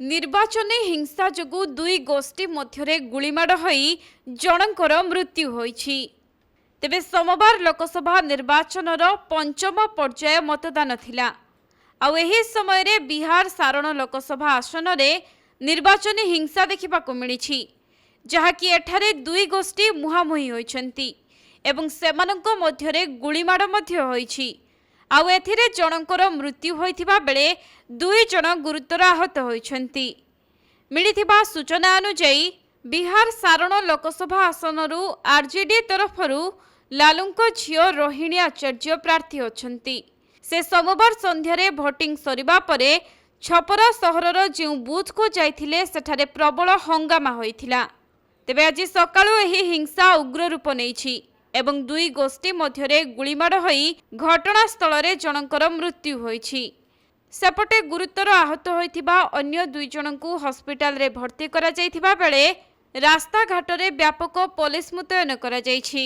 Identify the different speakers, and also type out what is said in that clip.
Speaker 1: निर्वाचन हिंसा जोगु दुई गोष्ठी मध्य गुलीमाड़ होई जनकर मृत्यु होईछि। तेबे सोमवार लोकसभा निर्वाचन पंचम पर्याय मतदान थिला। आउ एही समय रे बिहार सारण लोकसभा आसन रे निर्वाचन हिंसा देखिबाकु मिलिछि, जहाँकि एठारे दुई गोष्ठी मुहांमुही होइछन्ति एवं सेमानंको मध्यरे गुलीमाड़ मध्य होइछि। आउ एथिरे जनकर मृत्यु होइथिबा बेले दुई जन गुरुतर आहत होइछन्ति। मिलिथिबा सूचना अनुसार बिहार सारण लोकसभा आसनरु आरजेडी तरफरु लालुंको झियो रोहिणी आचार्य प्रार्थी अछन्ति। से सोमवार संध्यारे भोटिंग सरिबा परे छपरा सहरर जो बूथ को जाइथिले सेठारे प्रबल हंगामा होइथिला। तेबे आज सकाळु एही हिंसा उग्र रूप नेइछि एवं दुई गोष्ठी मध्यरे गुलीमाड़ होई घटनास्थल रे जनकर मृत्यु होइछि। सेपटे गुरुतर आहत होइथिबा अन्य दुई जनकु हस्पिटाल रे भर्ती करा जाइथिबा बेले रास्ता घाट रे व्यापक पुलिस मुतयन करा जाइछि।